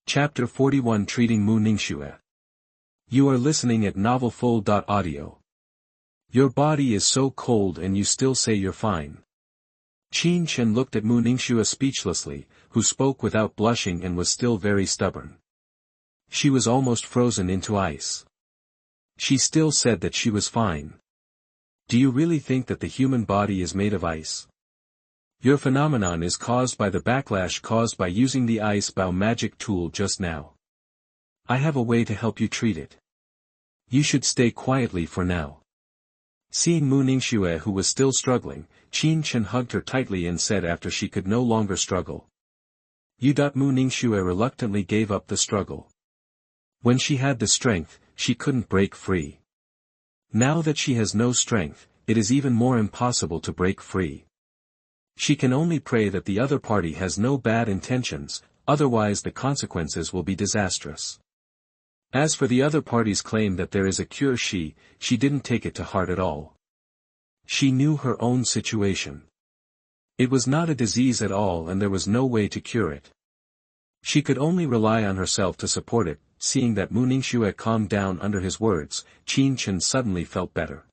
Chapter 41 Treating Mu Ningxue. You are listening at novelfull.audio. Your body is so cold and you still say you're fine. Qin Chen looked at Mu Ningxue speechlessly, who spoke without blushing and was still very stubborn. She was almost frozen into ice. She still said that she was fine. Do you really think that the human body is made of ice? Your phenomenon is caused by the backlash caused by using the ice bow magic tool just now. I have a way to help you treat it. You should stay quietly for now. Seeing Mu Ningxue, who was still struggling, Qin Chen hugged her tightly and said after she could no longer struggle. Mu Ningxue reluctantly gave up the struggle. When she had the strength, she couldn't break free. Now that she has no strength, it is even more impossible to break free. She can only pray that the other party has no bad intentions, otherwise the consequences will be disastrous. As for the other party's claim that there is a cure, she didn't take it to heart at all. She knew her own situation. It was not a disease at all and there was no way to cure it. She could only rely on herself to support it. Seeing that Mu Ningxue calmed down under his words, Qin Chen suddenly felt better.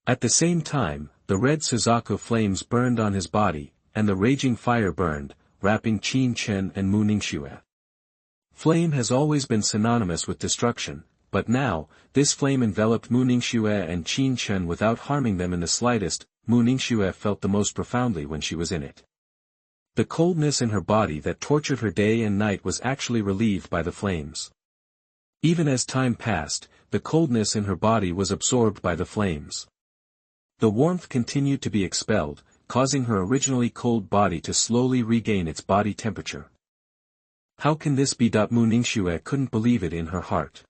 At the same time, the red Suzaku flames burned on his body, and the raging fire burned, wrapping Qin Chen and Mu Ningxue. Flame has always been synonymous with destruction, but now, this flame enveloped Mu Ningxue and Qin Chen without harming them in the slightest. Mu Ningxue felt the most profoundly when she was in it. The coldness in her body that tortured her day and night was actually relieved by the flames. Even as time passed, the coldness in her body was absorbed by the flames. The warmth continued to be expelled, causing her originally cold body to slowly regain its body temperature. How can this be? Mu Ningxue couldn't believe it in her heart.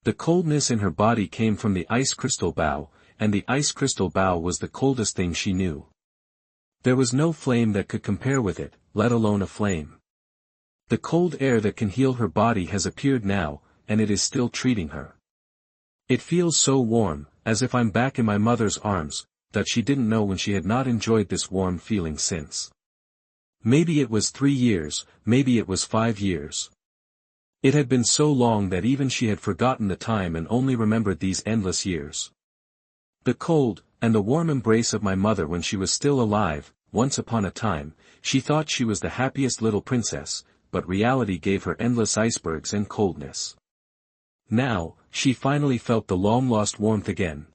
The coldness in her body came from the ice crystal bow, and the ice crystal bow was the coldest thing she knew. There was no flame that could compare with it, let alone a flame. The cold air that can heal her body has appeared now, and it is still treating her. It feels so warm, as if I'm back in my mother's arms, that she didn't know when she had not enjoyed this warm feeling since. Maybe it was 3 years, maybe it was 5 years. It had been so long that even she had forgotten the time and only remembered these endless years. The cold, and the warm embrace of my mother when she was still alive. Once upon a time, she thought she was the happiest little princess, but reality gave her endless icebergs and coldness. Now, she finally felt the long-lost warmth again.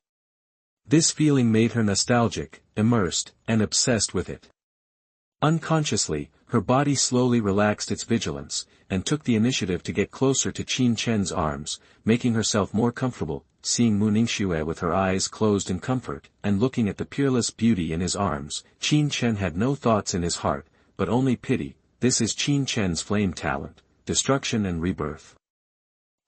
This feeling made her nostalgic, immersed, and obsessed with it. Unconsciously, her body slowly relaxed its vigilance, and took the initiative to get closer to Qin Chen's arms, making herself more comfortable. Seeing Mu Ningxue with her eyes closed in comfort, and looking at the peerless beauty in his arms, Qin Chen had no thoughts in his heart, but only pity. This is Qin Chen's flame talent, destruction and rebirth.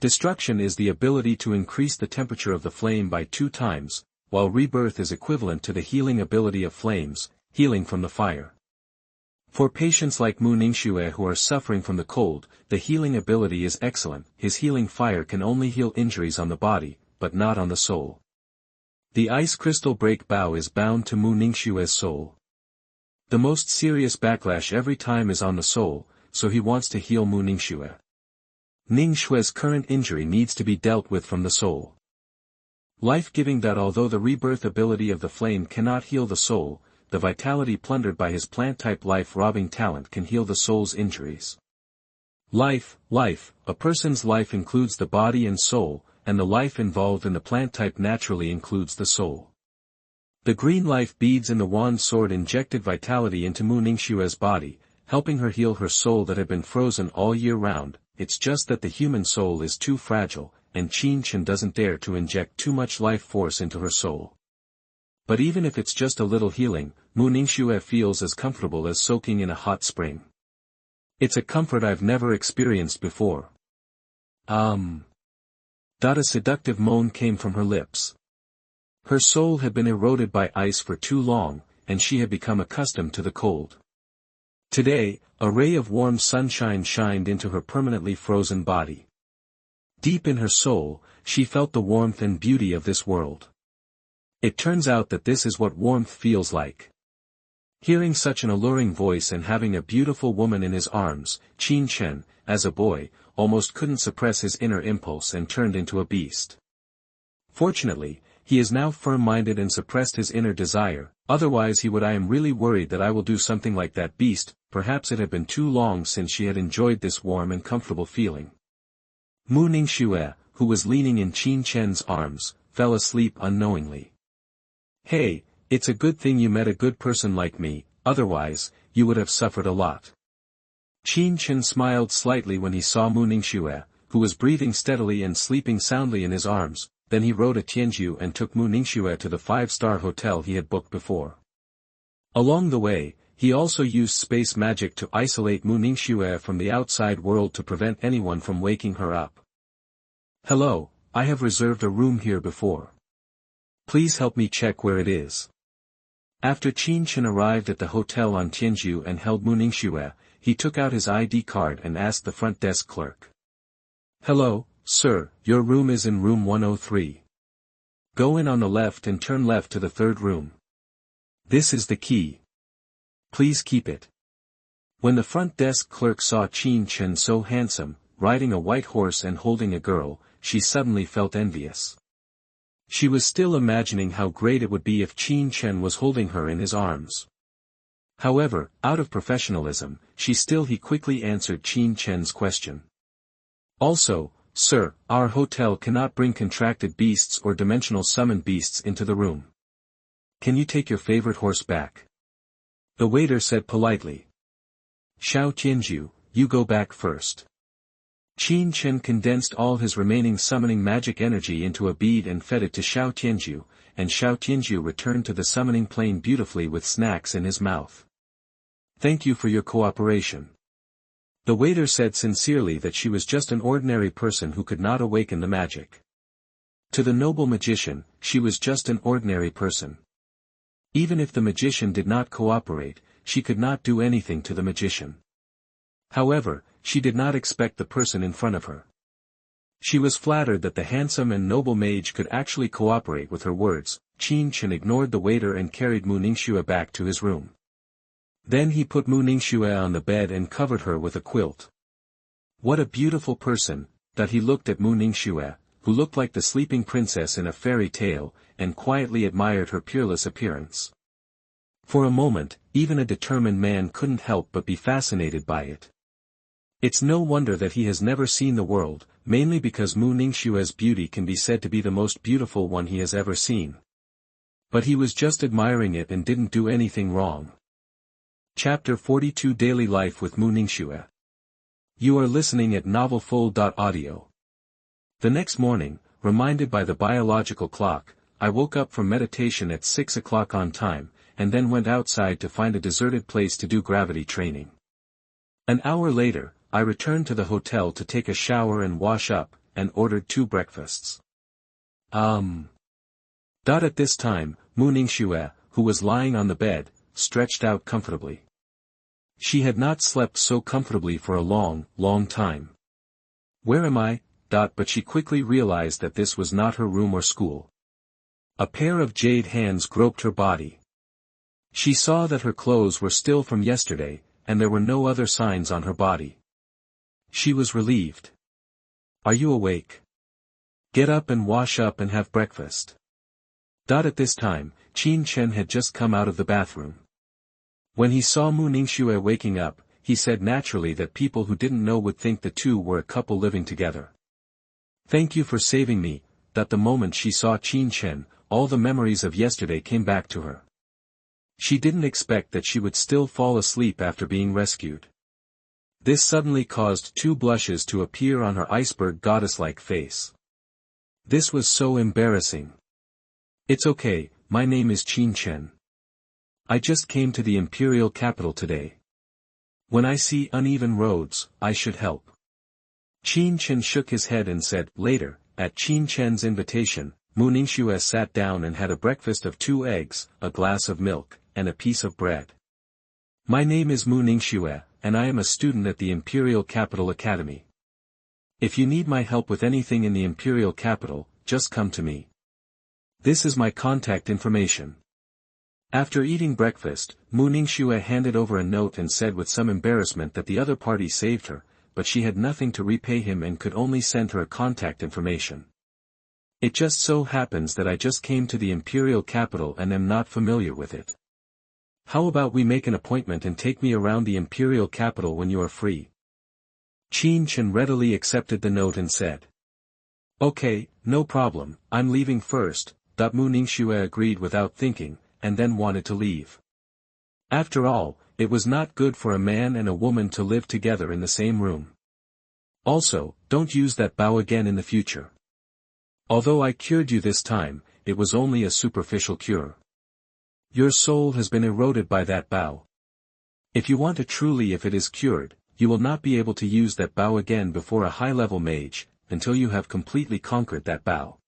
Destruction is the ability to increase the temperature of the flame by 2 times, while rebirth is equivalent to the healing ability of flames, healing from the fire. For patients like Mu Ningxue who are suffering from the cold, the healing ability is excellent. His healing fire can only heal injuries on the body, but not on the soul. The ice crystal break bow is bound to Mu Ningxue's soul. The most serious backlash every time is on the soul, so he wants to heal Mu Ningxue. Ningxue's current injury needs to be dealt with from the soul. Life-giving. Although the rebirth ability of the flame cannot heal the soul, the vitality plundered by his plant-type life-robbing talent can heal the soul's injuries. Life, a person's life includes the body and soul, and the life involved in the plant-type naturally includes the soul. The green life beads in the wand sword injected vitality into Mu Ningxue's body, helping her heal her soul that had been frozen all year round. It's just that the human soul is too fragile, and Qin Chen doesn't dare to inject too much life force into her soul. But even if it's just a little healing, Mu Ningxue feels as comfortable as soaking in a hot spring. It's a comfort I've never experienced before. A seductive moan came from her lips. Her soul had been eroded by ice for too long, and she had become accustomed to the cold. Today, a ray of warm sunshine shined into her permanently frozen body. Deep in her soul, she felt the warmth and beauty of this world. It turns out that this is what warmth feels like. Hearing such an alluring voice and having a beautiful woman in his arms, Qin Chen, as a boy, almost couldn't suppress his inner impulse and turned into a beast. Fortunately, he is now firm-minded and suppressed his inner desire, otherwise he would. I am really worried that I will do something like that beast. Perhaps it had been too long since she had enjoyed this warm and comfortable feeling. Mu Ningxue, who was leaning in Qin Chen's arms, fell asleep unknowingly. Hey, it's a good thing you met a good person like me, otherwise, you would have suffered a lot. Qin Chen smiled slightly when he saw Mu Ningxue, who was breathing steadily and sleeping soundly in his arms. Then he rode a Tianju and took Mu Ningxue to the 5-star hotel he had booked before. Along the way, he also used space magic to isolate Mu Ningxue from the outside world to prevent anyone from waking her up. Hello, I have reserved a room here before. Please help me check where it is. After Qin Chen arrived at the hotel on Tianju and held Mu Ningxue, he took out his ID card and asked the front desk clerk. Hello, sir, your room is in room 103. Go in on the left and turn left to the third room. This is the key. Please keep it. When the front desk clerk saw Qin Chen so handsome, riding a white horse and holding a girl, she suddenly felt envious. She was still imagining how great it would be if Qin Chen was holding her in his arms. However, out of professionalism, he quickly answered Qin Chen's question. Also, sir, our hotel cannot bring contracted beasts or dimensional summoned beasts into the room. Can you take your favorite horse back? The waiter said politely. Xiao Tianju, you go back first. Qin Chen condensed all his remaining summoning magic energy into a bead and fed it to Xiao Tianju, and Xiao Tianju returned to the summoning plane beautifully with snacks in his mouth. Thank you for your cooperation. The waiter said sincerely that she was just an ordinary person who could not awaken the magic. To the noble magician, she was just an ordinary person. Even if the magician did not cooperate, she could not do anything to the magician. However, she did not expect the person in front of her. She was flattered that the handsome and noble mage could actually cooperate with her words. Qin Chen ignored the waiter and carried Mu Ningxue back to his room. Then he put Mu Ningxue on the bed and covered her with a quilt. What a beautiful person, that he looked at Mu Ningxue, who looked like the sleeping princess in a fairy tale, and quietly admired her peerless appearance. For a moment, even a determined man couldn't help but be fascinated by it. It's no wonder that he has never seen the world, mainly because Mu Ningxue's beauty can be said to be the most beautiful one he has ever seen. But he was just admiring it and didn't do anything wrong. Chapter 42 Daily Life with Mu Ningxue. You are listening at novelfull.audio. The next morning, reminded by the biological clock, I woke up from meditation at 6 o'clock on time, and then went outside to find a deserted place to do gravity training. An hour later, I returned to the hotel to take a shower and wash up, and ordered 2 breakfasts. At this time, Mu Ningxue, who was lying on the bed, stretched out comfortably. She had not slept so comfortably for a long, long time. Where am I? But she quickly realized that this was not her room or school. A pair of jade hands groped her body. She saw that her clothes were still from yesterday, and there were no other signs on her body. She was relieved. Are you awake? Get up and wash up and have breakfast. At this time, Qin Chen had just come out of the bathroom. When he saw Mu Ningxue waking up, he said naturally that people who didn't know would think the two were a couple living together. Thank you for saving me. The moment she saw Qin Chen, all the memories of yesterday came back to her. She didn't expect that she would still fall asleep after being rescued. This suddenly caused 2 blushes to appear on her iceberg goddess-like face. This was so embarrassing. It's okay, my name is Qin Chen. I just came to the imperial capital today. When I see uneven roads, I should help. Qin Chen shook his head and said, later, at Qin Chen's invitation, Mu Ningxue sat down and had a breakfast of 2 eggs, a glass of milk, and a piece of bread. My name is Mu Ningxue, and I am a student at the Imperial Capital Academy. If you need my help with anything in the Imperial Capital, just come to me. This is my contact information. After eating breakfast, Mu Ningxue handed over a note and said with some embarrassment that the other party saved her, but she had nothing to repay him and could only send her contact information. It just so happens that I just came to the imperial capital and am not familiar with it. How about we make an appointment and take me around the imperial capital when you are free? Qin Chen readily accepted the note and said. Okay, no problem, I'm leaving first. Mu Ningxue agreed without thinking, and then wanted to leave. After all, it was not good for a man and a woman to live together in the same room. Also, don't use that bow again in the future. Although I cured you this time, it was only a superficial cure. Your soul has been eroded by that bow. If you want to truly if it is cured, you will not be able to use that bow again before a high-level mage, until you have completely conquered that bow.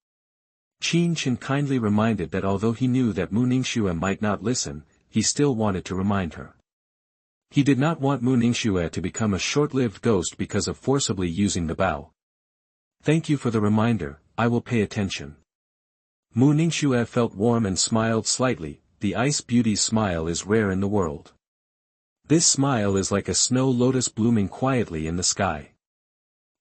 Qin Chen kindly reminded that although he knew that Mu Ningxue might not listen, he still wanted to remind her. He did not want Mu Ningxue to become a short-lived ghost because of forcibly using the bow. Thank you for the reminder, I will pay attention. Mu Ningxue felt warm and smiled slightly. The ice beauty's smile is rare in the world. This smile is like a snow lotus blooming quietly in the sky.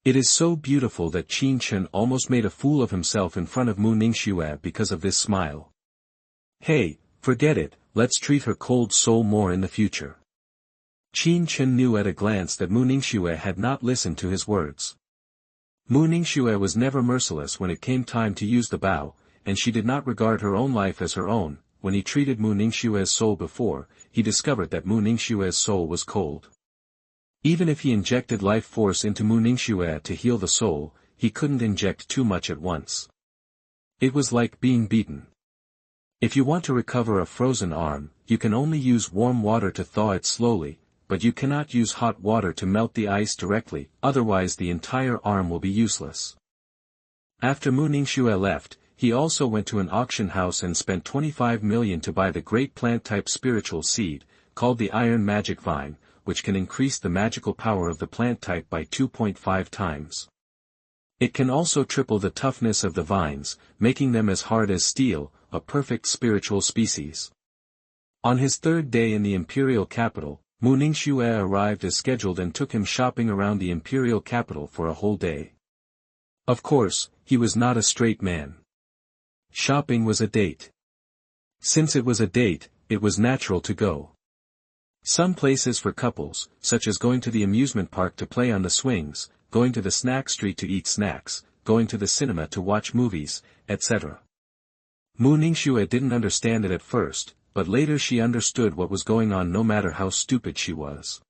It is so beautiful that Qin Chen almost made a fool of himself in front of Mu Ningxue because of this smile. Hey, forget it, let's treat her cold soul more in the future. Qin Chen knew at a glance that Mu Ningxue had not listened to his words. Mu Ningxue was never merciless when it came time to use the bow, and she did not regard her own life as her own. When he treated Mu Ningxue's soul before, he discovered that Mu Ningxue's soul was cold. Even if he injected life force into Mu Ningxue to heal the soul, he couldn't inject too much at once. It was like being beaten. If you want to recover a frozen arm, you can only use warm water to thaw it slowly, but you cannot use hot water to melt the ice directly, otherwise the entire arm will be useless. After Mu Ningxue left, he also went to an auction house and spent 25 million to buy the great plant-type spiritual seed, called the Iron Magic Vine, which can increase the magical power of the plant type by 2.5 times. It can also triple the toughness of the vines, making them as hard as steel, a perfect spiritual species. On his third day in the imperial capital, Mu Ningxue arrived as scheduled and took him shopping around the imperial capital for a whole day. Of course, he was not a straight man. Shopping was a date. Since it was a date, it was natural to go. Some places for couples, such as going to the amusement park to play on the swings, going to the snack street to eat snacks, going to the cinema to watch movies, etc. Mu Ningxue didn't understand it at first, but later she understood what was going on no matter how stupid she was.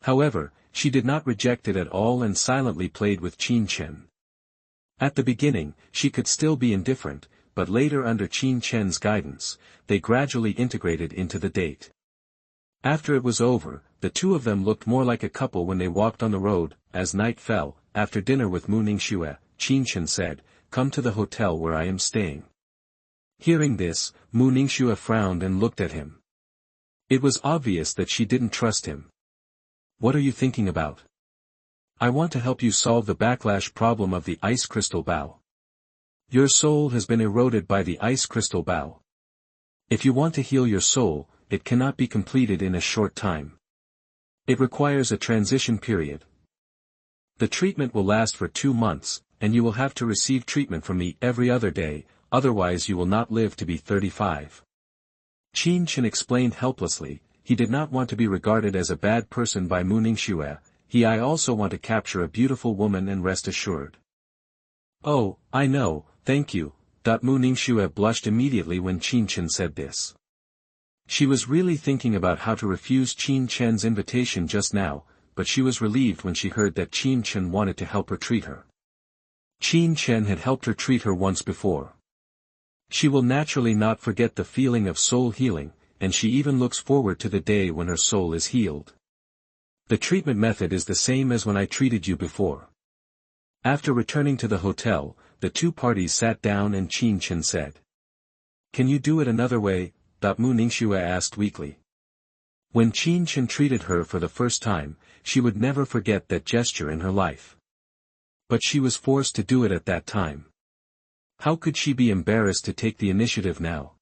However, she did not reject it at all and silently played with Qin Chen. At the beginning, she could still be indifferent, but later under Qin Chen's guidance, they gradually integrated into the date. After it was over, the two of them looked more like a couple when they walked on the road. As night fell, after dinner with Mu Ningxue, Qin Chen said, "Come to the hotel where I am staying." Hearing this, Mu Ningxue frowned and looked at him. It was obvious that she didn't trust him. "What are you thinking about?" "I want to help you solve the backlash problem of the ice crystal bow. Your soul has been eroded by the ice crystal bow. If you want to heal your soul, it cannot be completed in a short time. It requires a transition period. The treatment will last for 2 months, and you will have to receive treatment from me every other day, otherwise you will not live to be 35. Qin Chen explained helplessly. He did not want to be regarded as a bad person by Mu Ningxue. I also want to capture a beautiful woman and rest assured. "Oh, I know, thank you." Mu Ningxue blushed immediately when Qin Chen said this. She was really thinking about how to refuse Qin Chen's invitation just now, but she was relieved when she heard that Qin Chen wanted to help her treat her. Qin Chen had helped her treat her once before. She will naturally not forget the feeling of soul healing, and she even looks forward to the day when her soul is healed. The treatment method is the same as when I treated you before. After returning to the hotel, the two parties sat down and Qin Chen said, "Can you do it another way?" Mu Ningxue asked weakly. When Qin Chen treated her for the first time, she would never forget that gesture in her life. But she was forced to do it at that time. How could she be embarrassed to take the initiative now?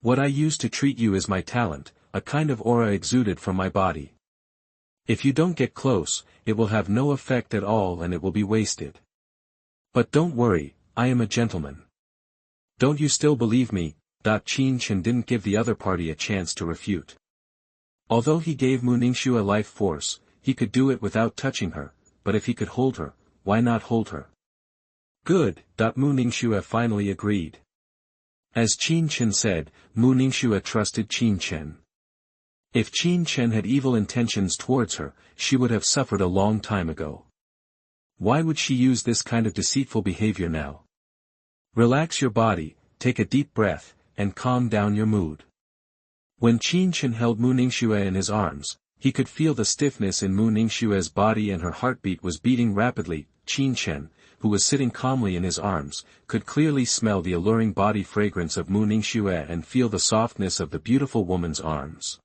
What I use to treat you is my talent, a kind of aura exuded from my body. If you don't get close, it will have no effect at all and it will be wasted. But don't worry, I am a gentleman. Don't you still believe me? Qin Chen didn't give the other party a chance to refute. Although he gave Mu Ningxue life force, he could do it without touching her, but if he could hold her, why not hold her? Good. Mu Ningxue finally agreed. As Qin Chen said, Mu Ningxue trusted Qin Chen. If Qin Chen had evil intentions towards her, she would have suffered a long time ago. Why would she use this kind of deceitful behavior now? Relax your body, take a deep breath, and calm down your mood. When Qin Chen held Mu Ningxue in his arms, he could feel the stiffness in Mu Ningxue's body and her heartbeat was beating rapidly. Qin Chen, who was sitting calmly in his arms, could clearly smell the alluring body fragrance of Mu Ningxue and feel the softness of the beautiful woman's arms.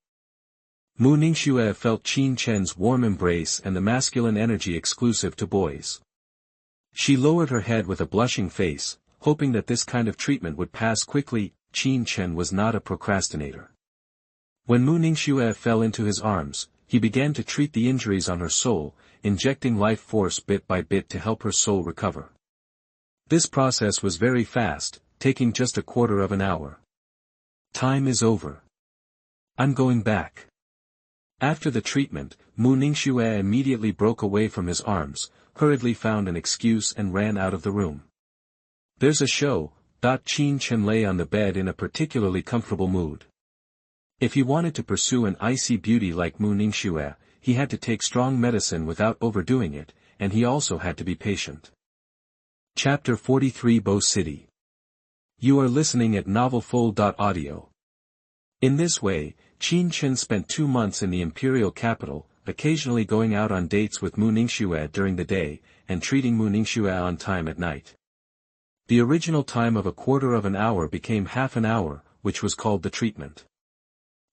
Mu Ningxue felt Qin Chen's warm embrace and the masculine energy exclusive to boys. She lowered her head with a blushing face, hoping that this kind of treatment would pass quickly. Qin Chen was not a procrastinator. When Mu Ningxue fell into his arms, he began to treat the injuries on her soul, injecting life force bit by bit to help her soul recover. This process was very fast, taking just a quarter of an hour. Time is over. I'm going back. After the treatment, Mu Ningxue immediately broke away from his arms, hurriedly found an excuse and ran out of the room. There's a show. Qin Chen lay on the bed in a particularly comfortable mood. If he wanted to pursue an icy beauty like Mu Ningxue, he had to take strong medicine without overdoing it, and he also had to be patient. Chapter 43 Bo City. You are listening at NovelFull.audio. In this way, Qin Chen spent 2 months in the imperial capital, occasionally going out on dates with Mu Ningxue during the day, and treating Mu Ningxue on time at night. The original time of a quarter of an hour became half an hour, which was called the treatment.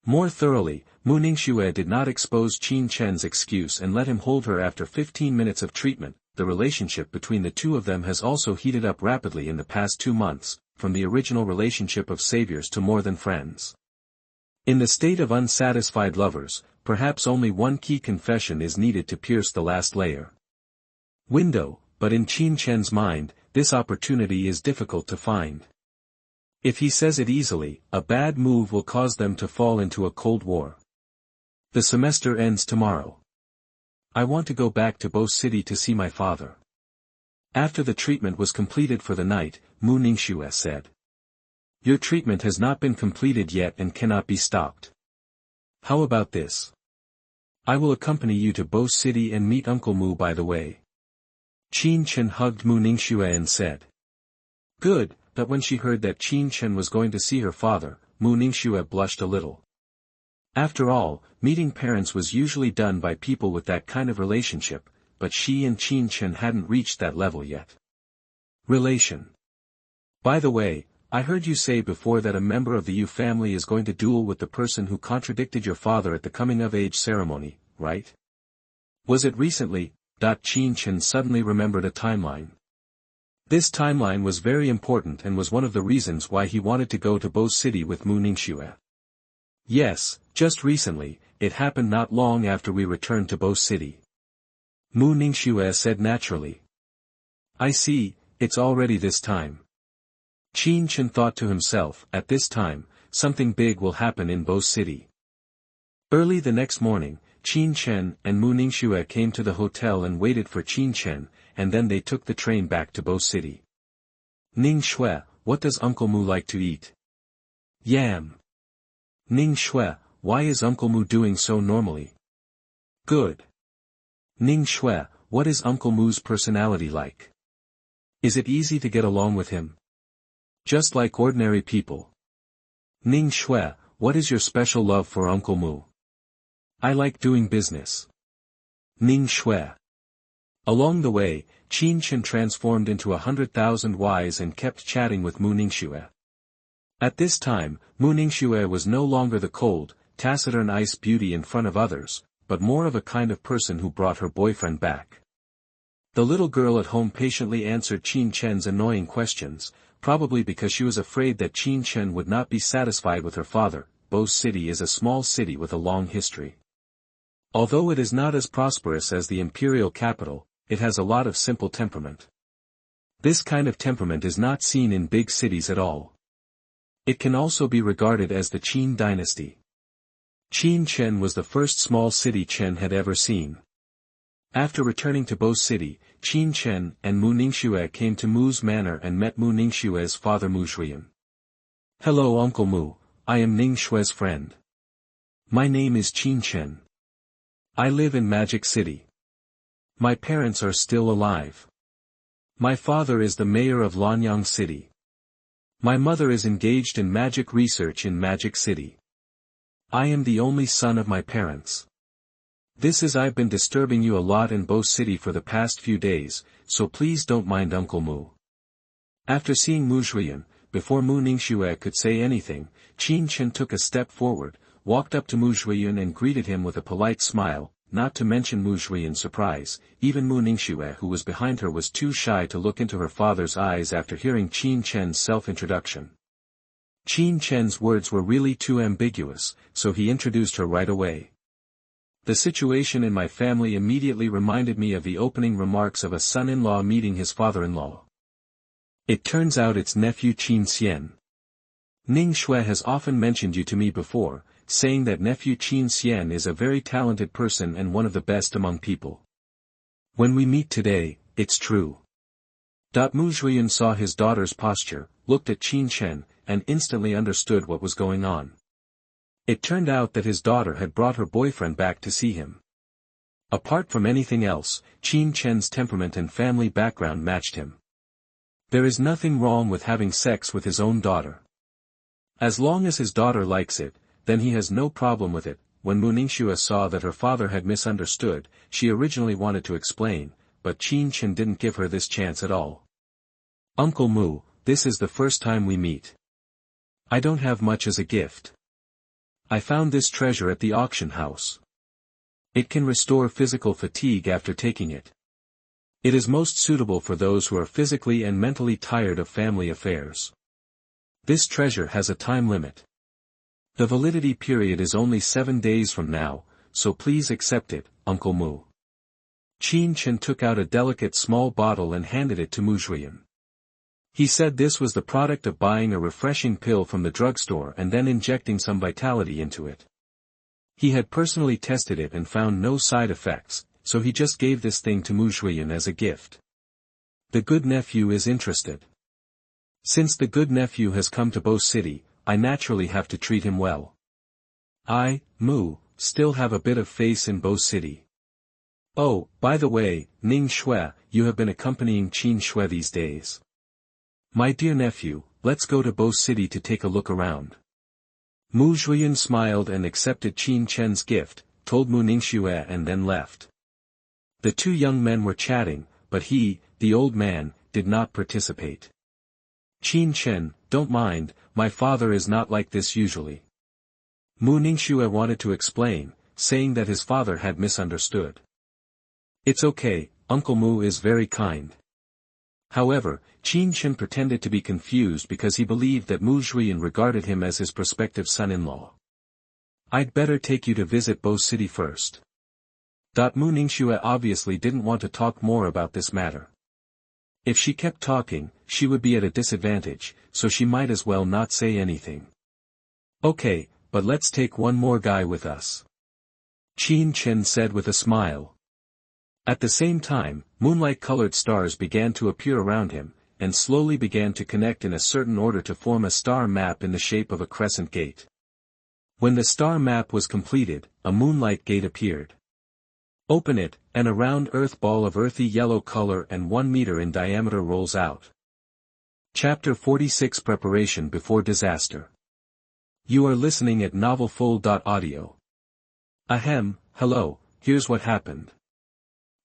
More thoroughly, Mu Ningxue did not expose Qin Chen's excuse and let him hold her after 15 minutes of treatment. The relationship between the two of them has also heated up rapidly in the past 2 months, from the original relationship of saviors to more than friends. In the state of unsatisfied lovers, perhaps only one key confession is needed to pierce the last layer. Window, but in Qin Chen's mind, this opportunity is difficult to find. If he says it easily, a bad move will cause them to fall into a cold war. The semester ends tomorrow. I want to go back to Bo City to see my father. After the treatment was completed for the night, Mu Ningxue said. Your treatment has not been completed yet and cannot be stopped. How about this? I will accompany you to Bo City and meet Uncle Mu by the way. Qin Chen hugged Mu Ningxue and said. Good, but when she heard that Qin Chen was going to see her father, Mu Ningxue blushed a little. After all, meeting parents was usually done by people with that kind of relationship, but she and Qin Chen hadn't reached that level yet. Relation. By the way, I heard you say before that a member of the Yu family is going to duel with the person who contradicted your father at the coming-of-age ceremony, right? Was it recently? Qin Chen suddenly remembered a timeline. This timeline was very important and was one of the reasons why he wanted to go to Bo City with Mu Ningxue. Yes, just recently, it happened not long after we returned to Bo City. Mu Ningxue said naturally. I see, it's already this time. Qin Chen thought to himself, at this time, something big will happen in Bo City. Early the next morning, Qin Chen and Mu Ningxue came to the hotel and waited for Qin Chen, and then they took the train back to Bo City. Ningxue, what does Uncle Mu like to eat? Yam. Ningxue, why is Uncle Mu doing so normally? Good. Ningxue, what is Uncle Mu's personality like? Is it easy to get along with him? Just like ordinary people. Ningxue, what is your special love for Uncle Mu? I like doing business. Ningxue. Along the way, Qin Chen transformed into 100,000 Ys and kept chatting with Mu Ningxue. At this time, Mu Ningxue was no longer the cold, taciturn ice beauty in front of others, but more of a kind of person who brought her boyfriend back. The little girl at home patiently answered Qin Chen's annoying questions, probably because she was afraid that Qin Chen would not be satisfied with her father. Bo City is a small city with a long history. Although it is not as prosperous as the imperial capital, it has a lot of simple temperament. This kind of temperament is not seen in big cities at all. It can also be regarded as the Qin dynasty. Qin Chen was the first small city Chen had ever seen. After returning to Bo City, Qin Chen and Mu Ningxue came to Mu's manor and met Mu Ningxue's father Mu Zhuyan. "Hello Uncle Mu, I am Ningxue's friend. My name is Qin Chen. I live in Magic City. My parents are still alive. My father is the mayor of Lanyang City. My mother is engaged in magic research in Magic City. I am the only son of my parents. I've been disturbing you a lot in Bo City for the past few days, so please don't mind Uncle Mu." After seeing Mu Zhuyan, before Mu Ningxue could say anything, Qin Chen took a step forward, walked up to Mu Zhuyan and greeted him with a polite smile. Not to mention Mu Zhuyan's surprise, even Mu Ningxue who was behind her was too shy to look into her father's eyes after hearing Qin Chen's self-introduction. Qin Chen's words were really too ambiguous, so he introduced her right away. "The situation in my family immediately reminded me of the opening remarks of a son-in-law meeting his father-in-law. It turns out it's nephew Qin Xian. Ningxue has often mentioned you to me before, saying that nephew Qin Xian is a very talented person and one of the best among people. When we meet today, it's true." Mu Zhuyan saw his daughter's posture, looked at Qin Chen, and instantly understood what was going on. It turned out that his daughter had brought her boyfriend back to see him. Apart from anything else, Qin Chen's temperament and family background matched him. There is nothing wrong with having sex with his own daughter. As long as his daughter likes it, then he has no problem with it. When Mu Ningxue saw that her father had misunderstood, she originally wanted to explain, but Qin Chen didn't give her this chance at all. "Uncle Mu, this is the first time we meet. I don't have much as a gift. I found this treasure at the auction house. It can restore physical fatigue after taking it. It is most suitable for those who are physically and mentally tired of family affairs. This treasure has a time limit. The validity period is only 7 days from now, so please accept it, Uncle Mu." Qin Chen took out a delicate small bottle and handed it to Mu Zhuyan. He said this was the product of buying a refreshing pill from the drugstore and then injecting some vitality into it. He had personally tested it and found no side effects, so he just gave this thing to Mu Zhuyan as a gift. The good nephew is interested. Since the good nephew has come to Bo City, I naturally have to treat him well. I, Mu, still have a bit of face in Bo City. Oh, by the way, Ningxue, you have been accompanying Qin Xue these days. My dear nephew, let's go to Bo City to take a look around. Mu Zhuyan smiled and accepted Qin Chen's gift, told Mu Ningxue and then left. The two young men were chatting, but he, the old man, did not participate. "Qin Chen, don't mind, my father is not like this usually." Mu Ningxue wanted to explain, saying that his father had misunderstood. "It's okay, Uncle Mu is very kind." However, Qin Chen pretended to be confused because he believed that Mu Zhuyan regarded him as his prospective son-in-law. "I'd better take you to visit Bo City first." Mu Ningxue obviously didn't want to talk more about this matter. If she kept talking, she would be at a disadvantage, so she might as well not say anything. "Okay, but let's take one more guy with us," Qin Chen said with a smile. At the same time, moonlight-colored stars began to appear around him, and slowly began to connect in a certain order to form a star map in the shape of a crescent gate. When the star map was completed, a moonlight gate appeared. Open it, and a round earth ball of earthy yellow color and 1 meter in diameter rolls out. Chapter 46 Preparation Before Disaster. You are listening at novelfull.audio. Ahem, hello, here's what happened.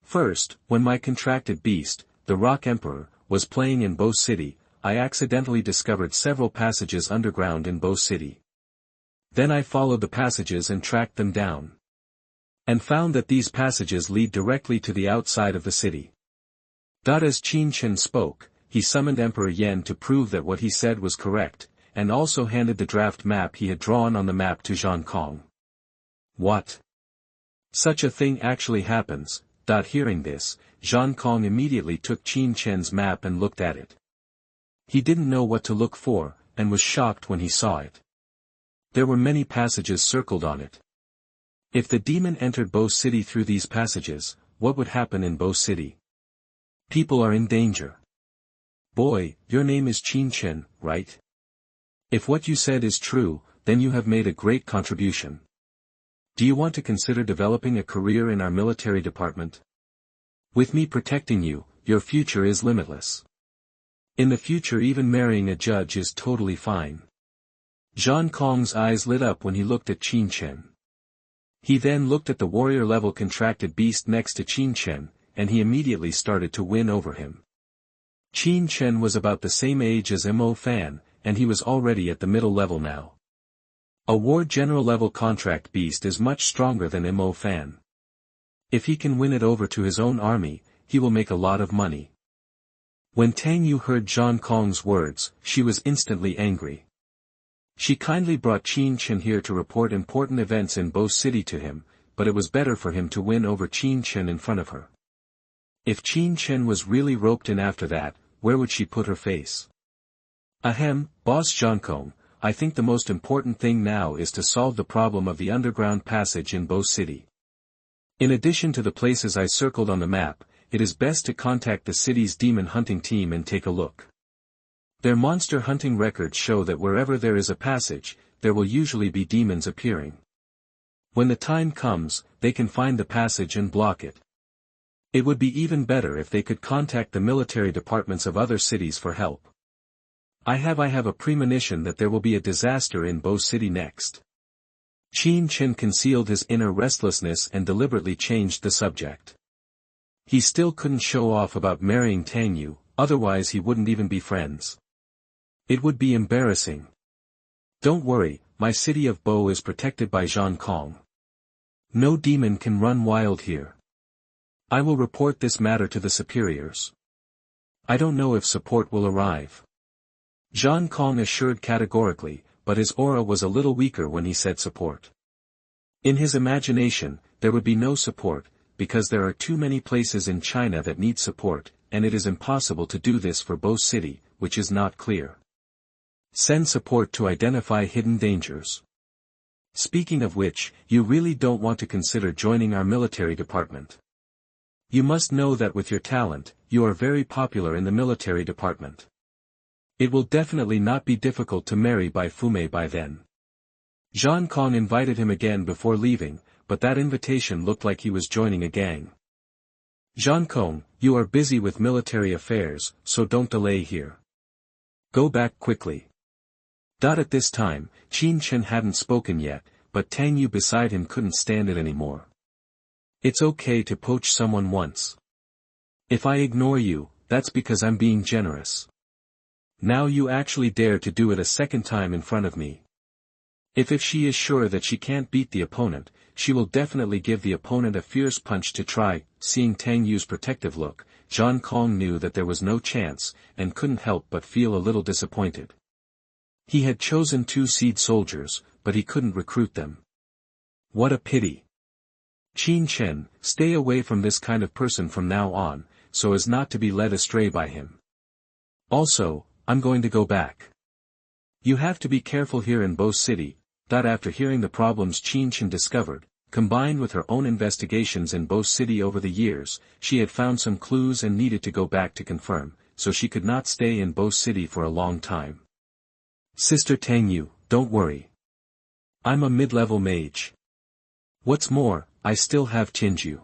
First, when my contracted beast, the Rock Emperor, was playing in Bo City, I accidentally discovered several passages underground in Bo City. Then I followed the passages and tracked them down. And found that these passages lead directly to the outside of the city. As Qin Chen spoke, he summoned Emperor Yan to prove that what he said was correct, and also handed the draft map he had drawn on the map to Zhan Kong. What? Such a thing actually happens. Hearing this, Zhan Kong immediately took Qin Chen's map and looked at it. He didn't know what to look for, and was shocked when he saw it. There were many passages circled on it. If the demon entered Bo City through these passages, what would happen in Bo City? People are in danger. Boy, your name is Qin Chen, right? If what you said is true, then you have made a great contribution. Do you want to consider developing a career in our military department? With me protecting you, your future is limitless. In the future even marrying a judge is totally fine. Zhan Kong's eyes lit up when he looked at Qin Chen. He then looked at the warrior-level contracted beast next to Qin Chen, and he immediately started to win over him. Qin Chen was about the same age as Mo Fan, and he was already at the middle level now. A war general level contract beast is much stronger than Mo Fan. If he can win it over to his own army, he will make a lot of money. When Tang Yu heard Zhan Kong's words, she was instantly angry. She kindly brought Qin Chen here to report important events in Bo City to him, but it was better for him to win over Qin Chen in front of her. If Qin Chen was really roped in after that, where would she put her face? Ahem, Boss Zhan Kong, I think the most important thing now is to solve the problem of the underground passage in Bo City. In addition to the places I circled on the map, it is best to contact the city's demon hunting team and take a look. Their monster hunting records show that wherever there is a passage, there will usually be demons appearing. When the time comes, they can find the passage and block it. It would be even better if they could contact the military departments of other cities for help. I have a premonition that there will be a disaster in Bo City next. Qin Chen concealed his inner restlessness and deliberately changed the subject. He still couldn't show off about marrying Tang Yu, otherwise he wouldn't even be friends. It would be embarrassing. Don't worry, my city of Bo is protected by Zhan Kong. No demon can run wild here. I will report this matter to the superiors. I don't know if support will arrive. Zhan Kong assured categorically, but his aura was a little weaker when he said support. In his imagination, there would be no support, because there are too many places in China that need support, and it is impossible to do this for Bo City, which is not clear. Send support to identify hidden dangers. Speaking of which, you really don't want to consider joining our military department. You must know that with your talent, you are very popular in the military department. It will definitely not be difficult to marry Bai Fumei by then. Zhan Kong invited him again before leaving, but that invitation looked like he was joining a gang. Zhan Kong, you are busy with military affairs, so don't delay here. Go back quickly. At this time, Qin Chen hadn't spoken yet, but Tang Yu beside him couldn't stand it anymore. It's okay to poach someone once. If I ignore you, that's because I'm being generous. Now you actually dare to do it a second time in front of me. If she is sure that she can't beat the opponent, she will definitely give the opponent a fierce punch to try. Seeing Tang Yu's protective look, Zhan Kong knew that there was no chance, and couldn't help but feel a little disappointed. He had chosen 2 seed soldiers, but he couldn't recruit them. What a pity. Qin Chen, stay away from this kind of person from now on, so as not to be led astray by him. Also, I'm going to go back. You have to be careful here in Bo City. After hearing the problems Qin Chen discovered, combined with her own investigations in Bo City over the years, she had found some clues and needed to go back to confirm, so she could not stay in Bo City for a long time. Sister Tang Yu, don't worry. I'm a mid-level mage. What's more, I still have Qinju.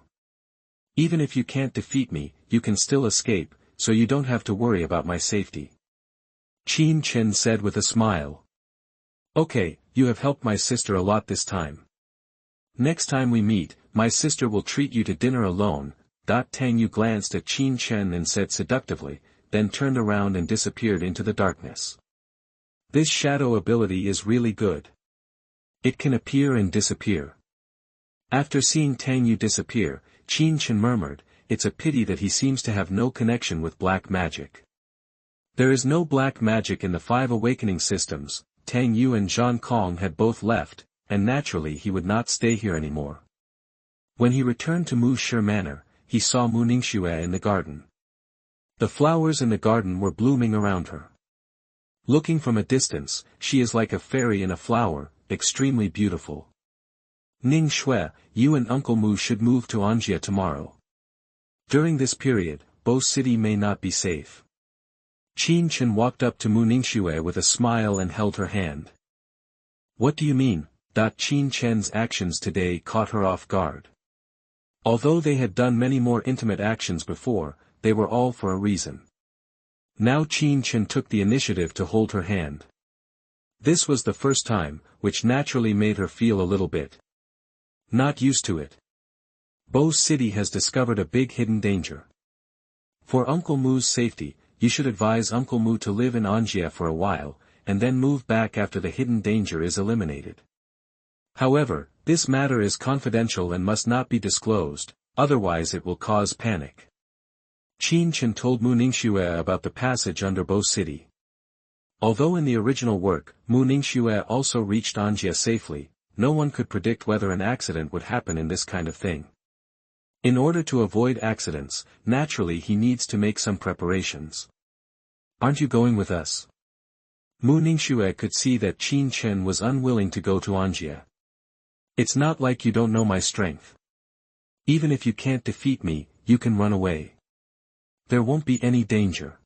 Even if you can't defeat me, you can still escape, so you don't have to worry about my safety. Qin Chen said with a smile. Okay, you have helped my sister a lot this time. Next time we meet, my sister will treat you to dinner alone. Tang Yu glanced at Qin Chen and said seductively, then turned around and disappeared into the darkness. This shadow ability is really good. It can appear and disappear. After seeing Tang Yu disappear, Qin Chen murmured, it's a pity that he seems to have no connection with black magic. There is no black magic in the 5 awakening systems. Tang Yu and Zhan Kong had both left, and naturally he would not stay here anymore. When he returned to Mu Shi Manor, he saw Mu Ningxue in the garden. The flowers in the garden were blooming around her. Looking from a distance, she is like a fairy in a flower, extremely beautiful. Ningxue, you and Uncle Mu should move to Anjia tomorrow. During this period, Bo City may not be safe. Qin Chen walked up to Mu Ningxue with a smile and held her hand. What do you mean? Qin Chen's actions today caught her off guard. Although they had done many more intimate actions before, they were all for a reason. Now Qin Chen took the initiative to hold her hand. This was the first time, which naturally made her feel a little bit not used to it. Bo City has discovered a big hidden danger. For Uncle Mu's safety, you should advise Uncle Mu to live in Anjia for a while, and then move back after the hidden danger is eliminated. However, this matter is confidential and must not be disclosed, otherwise it will cause panic. Qin Chen told Mu Ningxue about the passage under Bo City. Although in the original work, Mu Ningxue also reached Anjia safely, no one could predict whether an accident would happen in this kind of thing. In order to avoid accidents, naturally he needs to make some preparations. Aren't you going with us? Mu Ningxue could see that Qin Chen was unwilling to go to Anjia. It's not like you don't know my strength. Even if you can't defeat me, you can run away. There won't be any danger.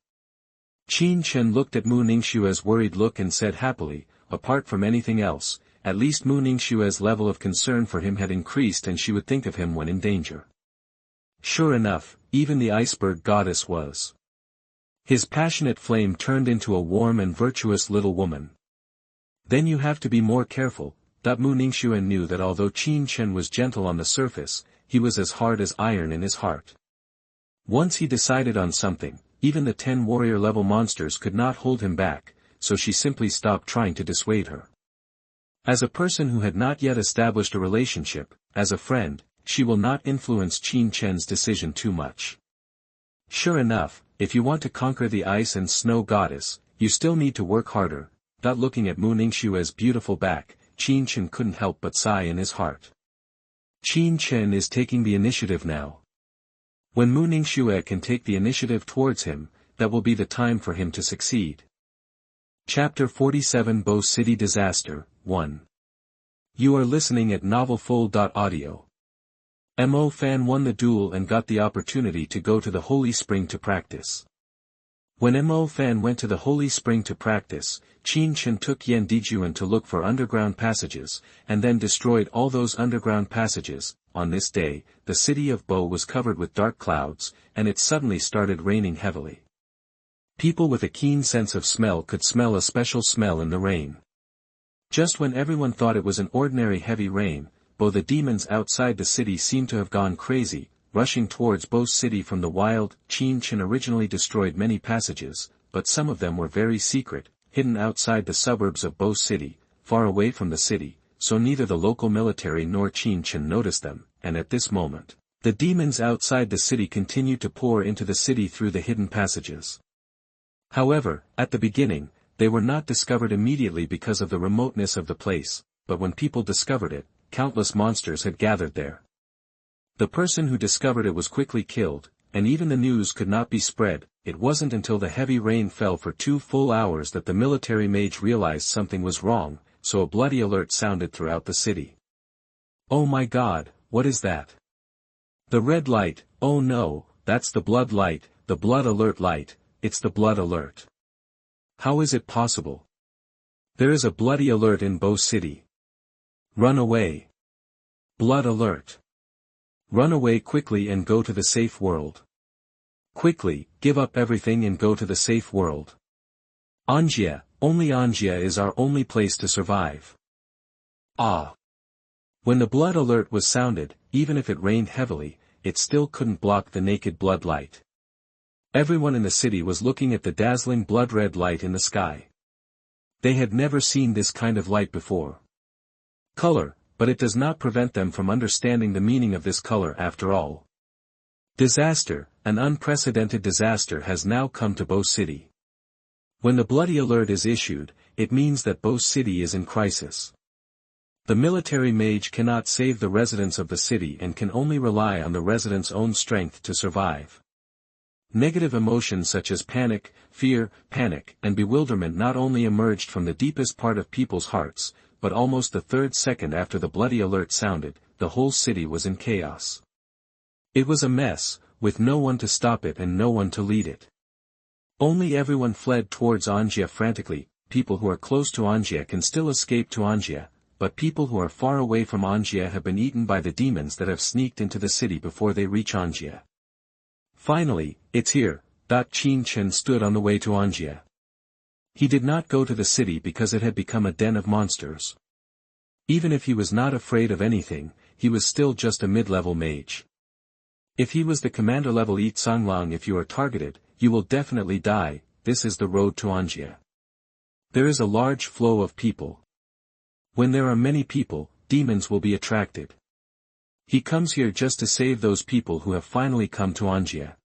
Qin Chen looked at Mu Ningxue's worried look and said happily, apart from anything else, at least Mu Ningxue's level of concern for him had increased and she would think of him when in danger. Sure enough, even the iceberg goddess was. His passionate flame turned into a warm and virtuous little woman. Then you have to be more careful. Mu Ningxue knew that although Qin Chen was gentle on the surface, he was as hard as iron in his heart. Once he decided on something, even the 10 warrior level monsters could not hold him back, so she simply stopped trying to dissuade her. As a person who had not yet established a relationship, as a friend, she will not influence Qin Chen's decision too much. Sure enough, if you want to conquer the ice and snow goddess, you still need to work harder. Looking at Mu Ningxue's beautiful back, Qin Chen couldn't help but sigh in his heart. Qin Chen is taking the initiative now. When Mu Ningxue can take the initiative towards him, that will be the time for him to succeed. Chapter 47 Bo City Disaster, 1. You are listening at novelfull.audio. Mo Fan won the duel and got the opportunity to go to the Holy Spring to practice. When Mo Fan went to the Holy Spring to practice, Qin Chen took Yan Dijuan to look for underground passages, and then destroyed all those underground passages. On this day, the city of Bo was covered with dark clouds, and it suddenly started raining heavily. People with a keen sense of smell could smell a special smell in the rain. Just when everyone thought it was an ordinary heavy rain, the demons outside the city seemed to have gone crazy, rushing towards Bo City from the wild. Qin Chen originally destroyed many passages, but some of them were very secret, hidden outside the suburbs of Bo City, far away from the city, so neither the local military nor Qin Chen noticed them, and at this moment, the demons outside the city continued to pour into the city through the hidden passages. However, at the beginning, they were not discovered immediately because of the remoteness of the place, but when people discovered it, countless monsters had gathered there. The person who discovered it was quickly killed, and even the news could not be spread. It wasn't until the heavy rain fell for 2 full hours that the military mage realized something was wrong, so a bloody alert sounded throughout the city. Oh my God, what is that? The red light, oh no, that's the blood light, the blood alert light, it's the blood alert. How is it possible? There is a bloody alert in Bo City. Run away. Blood alert. Run away quickly and go to the safe world. Quickly, give up everything and go to the safe world. Anjia, only Anjia is our only place to survive. Ah. When the blood alert was sounded, even if it rained heavily, it still couldn't block the naked blood light. Everyone in the city was looking at the dazzling blood-red light in the sky. They had never seen this kind of light before. Color, but it does not prevent them from understanding the meaning of this color after all. Disaster, an unprecedented disaster has now come to Bo City. When the bloody alert is issued, it means that Bo City is in crisis. The military mage cannot save the residents of the city and can only rely on the residents' own strength to survive. Negative emotions such as panic, fear, panic, and bewilderment not only emerged from the deepest part of people's hearts, but almost the third second after the bloody alert sounded, the whole city was in chaos. It was a mess, with no one to stop it and no one to lead it. Only everyone fled towards Anjia frantically. People who are close to Anjia can still escape to Anjia, but people who are far away from Anjia have been eaten by the demons that have sneaked into the city before they reach Anjia. Finally, it's here. Qin Chen stood on the way to Anjia. He did not go to the city because it had become a den of monsters. Even if he was not afraid of anything, he was still just a mid-level mage. If he was the commander level Yi Tsanglang, if you are targeted, you will definitely die. This is the road to Anjia. There is a large flow of people. When there are many people, demons will be attracted. He comes here just to save those people who have finally come to Anjia.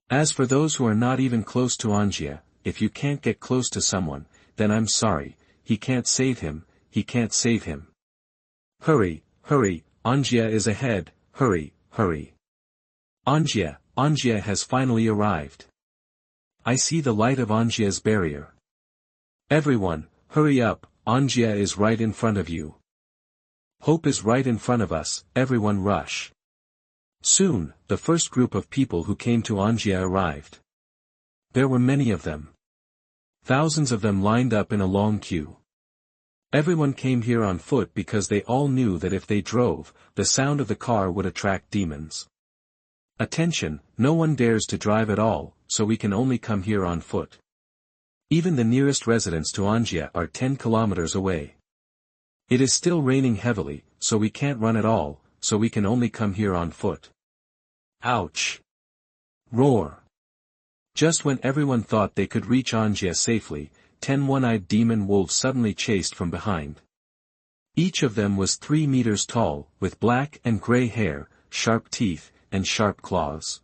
As for those who are not even close to Anjia, if you can't get close to someone, then I'm sorry, he can't save him, he can't save him. Hurry, hurry, Anjia is ahead, hurry, hurry. Anjia has finally arrived. I see the light of Anjia's barrier. Everyone, hurry up, Anjia is right in front of you. Hope is right in front of us, everyone rush. Soon, the first group of people who came to Anjia arrived. There were many of them. Thousands of them lined up in a long queue. Everyone came here on foot because they all knew that if they drove, the sound of the car would attract demons. Attention, no one dares to drive at all, so we can only come here on foot. Even the nearest residents to Anjia are 10 kilometers away. It is still raining heavily, so we can't run at all, so we can only come here on foot. Ouch! Roar! Just when everyone thought they could reach Anjia safely, 10 one-eyed demon wolves suddenly chased from behind. Each of them was 3 meters tall, with black and gray hair, sharp teeth, and sharp claws.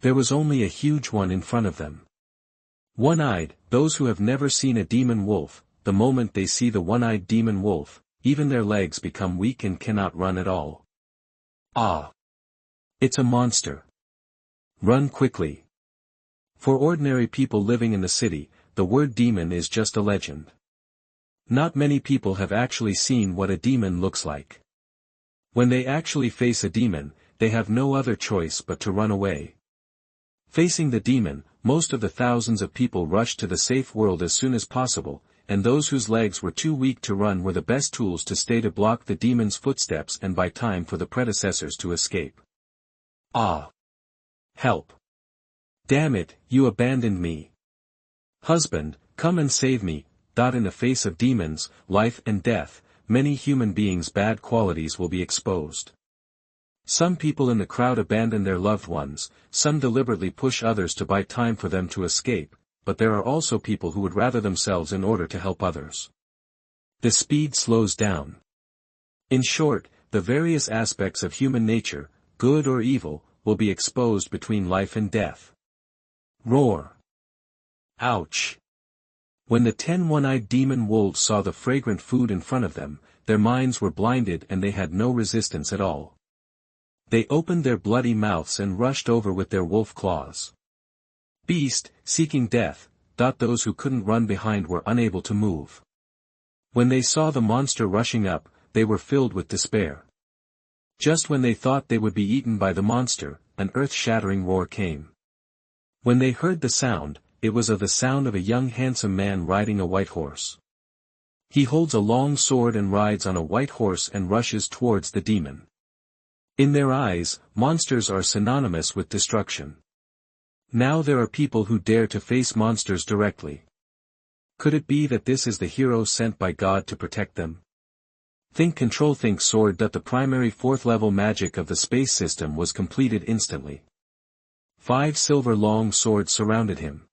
There was only a huge one in front of them. One-eyed, those who have never seen a demon wolf, the moment they see the one-eyed demon wolf, even their legs become weak and cannot run at all. Ah! It's a monster. Run quickly. For ordinary people living in the city, the word demon is just a legend. Not many people have actually seen what a demon looks like. When they actually face a demon, they have no other choice but to run away. Facing the demon, most of the thousands of people rushed to the safe world as soon as possible, and those whose legs were too weak to run were the best tools to stay to block the demon's footsteps and buy time for the predecessors to escape. Ah! Help! Damn it, you abandoned me. Husband, come and save me. In the face of demons, life and death, many human beings' bad qualities will be exposed. Some people in the crowd abandon their loved ones, some deliberately push others to buy time for them to escape, but there are also people who would rather themselves in order to help others. The speed slows down. In short, the various aspects of human nature, good or evil, will be exposed between life and death. Roar! Ouch! When the 10 one-eyed demon wolves saw the fragrant food in front of them, their minds were blinded and they had no resistance at all. They opened their bloody mouths and rushed over with their wolf claws. Beast, seeking death, those who couldn't run behind were unable to move. When they saw the monster rushing up, they were filled with despair. Just when they thought they would be eaten by the monster, an earth-shattering roar came. When they heard the sound, it was the sound of a young handsome man riding a white horse. He holds a long sword and rides on a white horse and rushes towards the demon. In their eyes, monsters are synonymous with destruction. Now there are people who dare to face monsters directly. Could it be that this is the hero sent by God to protect them? Think Control Think Sword. The primary 4th level magic of the space system was completed instantly. 5 silver long swords surrounded him.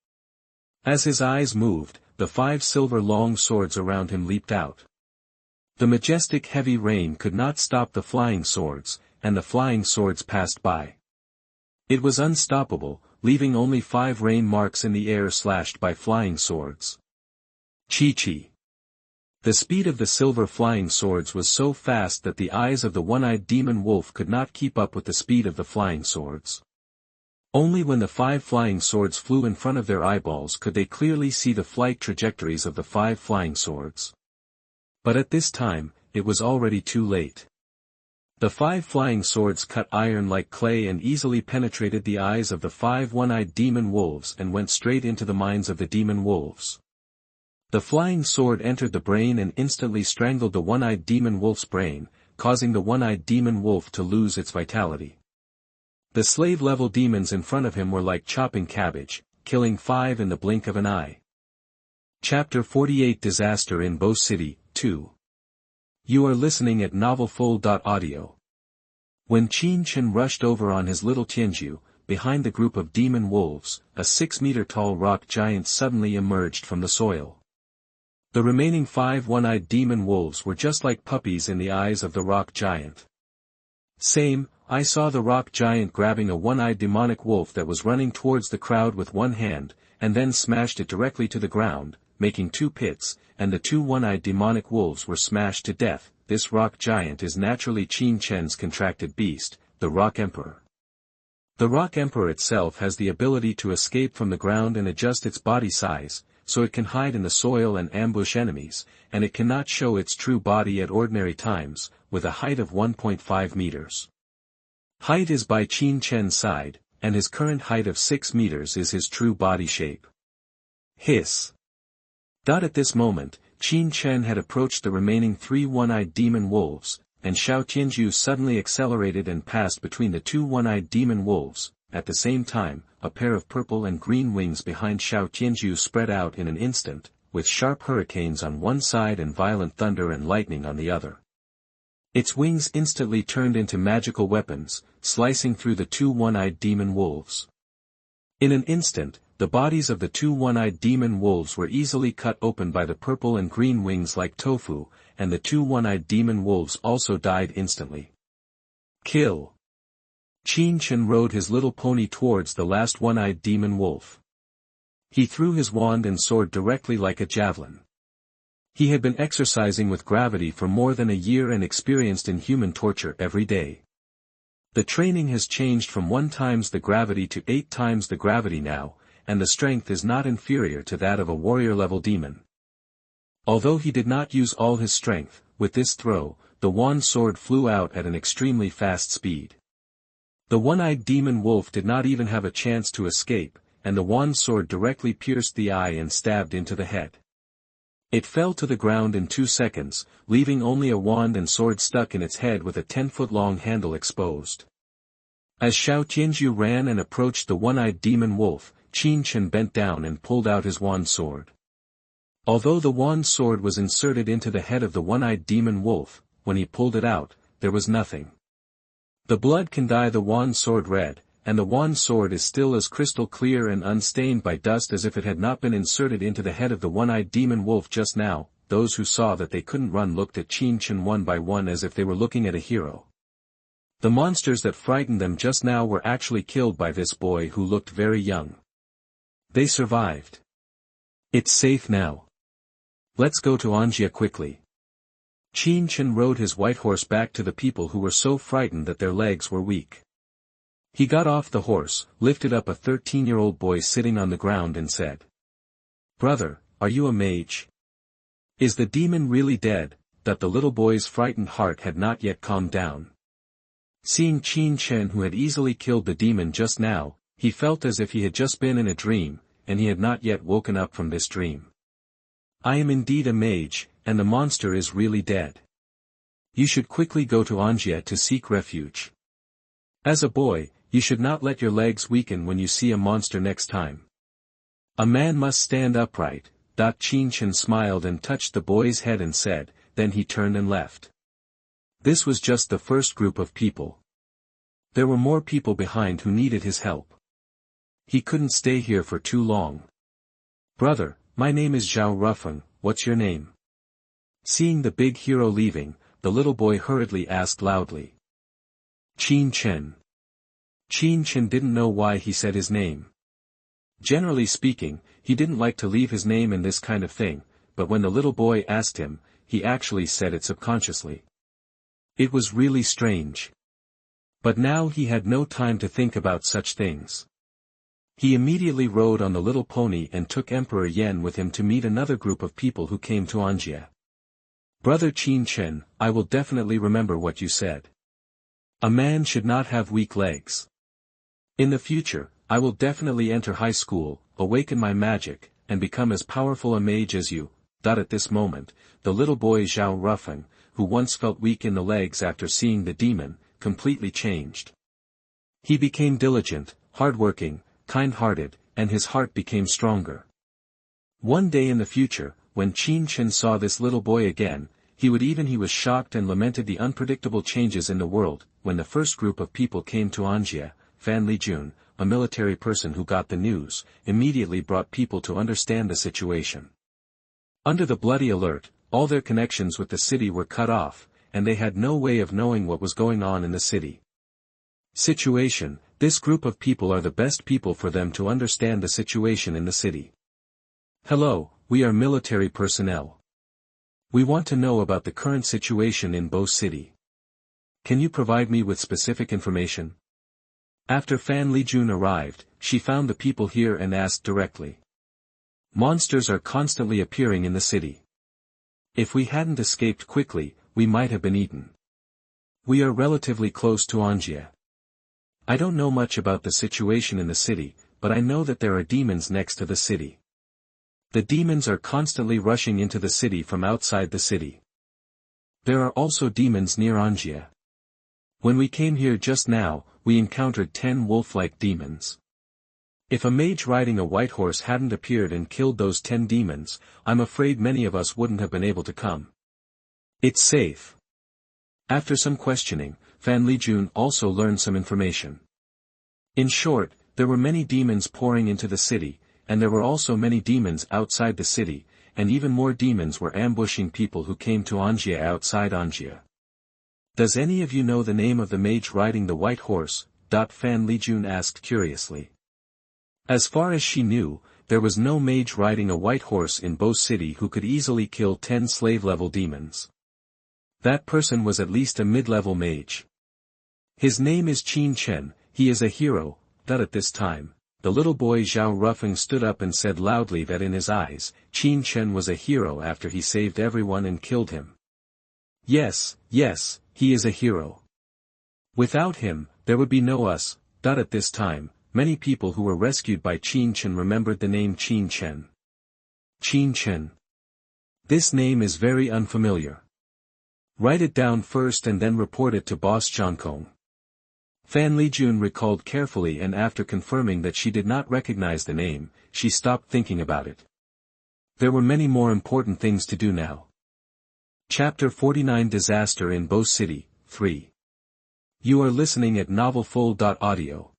As his eyes moved, the 5 silver long swords around him leaped out. The majestic heavy rain could not stop the flying swords, and the flying swords passed by. It was unstoppable, leaving only 5 rain marks in the air slashed by flying swords. Chi-chi. The speed of the silver flying swords was so fast that the eyes of the one-eyed demon wolf could not keep up with the speed of the flying swords. Only when the 5 flying swords flew in front of their eyeballs could they clearly see the flight trajectories of the 5 flying swords. But at this time, it was already too late. The 5 flying swords cut iron like clay and easily penetrated the eyes of the 5 one-eyed demon wolves and went straight into the minds of the demon wolves. The flying sword entered the brain and instantly strangled the one-eyed demon wolf's brain, causing the one-eyed demon wolf to lose its vitality. The slave-level demons in front of him were like chopping cabbage, killing 5 in the blink of an eye. Chapter 48 Disaster in Bo City, 2. You are listening at novelfull.audio. When Qin Chen rushed over on his little Tianju, behind the group of demon wolves, a 6-meter-tall rock giant suddenly emerged from the soil. The remaining 5 one-eyed demon wolves were just like puppies in the eyes of the rock giant. Same, I saw the rock giant grabbing a one-eyed demonic wolf that was running towards the crowd with one hand, and then smashed it directly to the ground, making 2 pits, and the 2 one-eyed demonic wolves were smashed to death. This rock giant is naturally Qin Chen's contracted beast, the Rock Emperor. The Rock Emperor itself has the ability to escape from the ground and adjust its body size, so it can hide in the soil and ambush enemies, and it cannot show its true body at ordinary times, with a height of 1.5 meters. Height is by Qin Chen's side, and his current height of 6 meters is his true body shape. Hiss. At this moment, Qin Chen had approached the remaining 3 one-eyed demon wolves, and Xiao Tianju suddenly accelerated and passed between the 2 one-eyed demon wolves. At the same time, a pair of purple and green wings behind Xiao Tianju spread out in an instant, with sharp hurricanes on one side and violent thunder and lightning on the other. Its wings instantly turned into magical weapons, slicing through the 2 one-eyed demon wolves. In an instant, the bodies of the 2 one-eyed demon wolves were easily cut open by the purple and green wings like tofu, and the 2 one-eyed demon wolves also died instantly. Kill. Qin Chen rode his little pony towards the last one-eyed demon wolf. He threw his wand and sword directly like a javelin. He had been exercising with gravity for more than a year and experienced inhuman torture every day. The training has changed from 1 times the gravity to 8 times the gravity now, and the strength is not inferior to that of a warrior-level demon. Although he did not use all his strength, with this throw, the wand sword flew out at an extremely fast speed. The one-eyed demon wolf did not even have a chance to escape, and the wand sword directly pierced the eye and stabbed into the head. It fell to the ground in 2 seconds, leaving only a wand and sword stuck in its head with a 10-foot-long handle exposed. As Xiao Tianju ran and approached the one-eyed demon wolf, Qin Chen bent down and pulled out his wand sword. Although the wand sword was inserted into the head of the one-eyed demon wolf, when he pulled it out, there was nothing. The blood can dye the wand sword red, and the wand sword is still as crystal clear and unstained by dust as if it had not been inserted into the head of the one-eyed demon wolf just now. Those who saw that they couldn't run looked at Qin Chen one by one as if they were looking at a hero. The monsters that frightened them just now were actually killed by this boy who looked very young. They survived. It's safe now. Let's go to Anjia quickly. Qin Chen rode his white horse back to the people who were so frightened that their legs were weak. He got off the horse, lifted up a 13-year-old boy sitting on the ground and said, "Brother, are you a mage? Is the demon really dead?" That the little boy's frightened heart had not yet calmed down. Seeing Qin Chen who had easily killed the demon just now, he felt as if he had just been in a dream, and he had not yet woken up from this dream. "I am indeed a mage, and the monster is really dead. You should quickly go to Anjia to seek refuge. As a boy, you should not let your legs weaken when you see a monster next time. A man must stand upright." Qin Chen smiled and touched the boy's head and said, then he turned and left. This was just the first group of people. There were more people behind who needed his help. He couldn't stay here for too long. "Brother, my name is Zhao Rufeng, what's your name?" Seeing the big hero leaving, the little boy hurriedly asked loudly. "Qin Chen." Qin Chen didn't know why he said his name. Generally speaking, he didn't like to leave his name in this kind of thing, but when the little boy asked him, he actually said it subconsciously. It was really strange. But now he had no time to think about such things. He immediately rode on the little pony and took Emperor Yan with him to meet another group of people who came to Anjie. Brother Qin Chen, I will definitely remember what you said. A man should not have weak legs. In the future, I will definitely enter high school, awaken my magic, and become as powerful a mage as you. At this moment, the little boy Zhao Rufeng, who once felt weak in the legs after seeing the demon, completely changed. He became diligent, hardworking, kind-hearted, and his heart became stronger. One day in the future, when Qin Chen saw this little boy again, he was shocked and lamented the unpredictable changes in the world. When the first group of people came to Anjie, Fan Lijun, a military person who got the news, immediately brought people to understand the situation. Under the bloody alert, all their connections with the city were cut off, and they had no way of knowing what was going on in the city. Situation: this group of people are the best people for them to understand the situation in the city. Hello, we are military personnel. We want to know about the current situation in Bo City. Can you provide me with specific information? After Fan Lijun arrived, she found the people here and asked directly. Monsters are constantly appearing in the city. If we hadn't escaped quickly, we might have been eaten. We are relatively close to Anjie. I don't know much about the situation in the city, but I know that there are demons next to the city. The demons are constantly rushing into the city from outside the city. There are also demons near Anjie. When we came here just now, we encountered 10 wolf-like demons. If a mage riding a white horse hadn't appeared and killed those 10 demons, I'm afraid many of us wouldn't have been able to come. It's safe. After some questioning, Fan Lijun also learned some information. In short, there were many demons pouring into the city, and there were also many demons outside the city, and even more demons were ambushing people who came to Anjie outside Anjie. Does any of you know the name of the mage riding the white horse? Fan Lijun asked curiously. As far as she knew, there was no mage riding a white horse in Bo City who could easily kill 10 slave-level demons. That person was at least a mid-level mage. His name is Qin Chen, he is a hero. At this time, the little boy Zhao Rufeng stood up and said loudly that in his eyes, Qin Chen was a hero after he saved everyone and killed him. Yes, he is a hero. Without him, there would be no us. At this time, many people who were rescued by Qin Chen remembered the name Qin Chen. Qin Chen. This name is very unfamiliar. Write it down first and then report it to Boss Zhankong. Fan Lijun recalled carefully, and after confirming that she did not recognize the name, she stopped thinking about it. There were many more important things to do now. Chapter 49: Disaster in Bo City, 3. You are listening at novelfull.audio.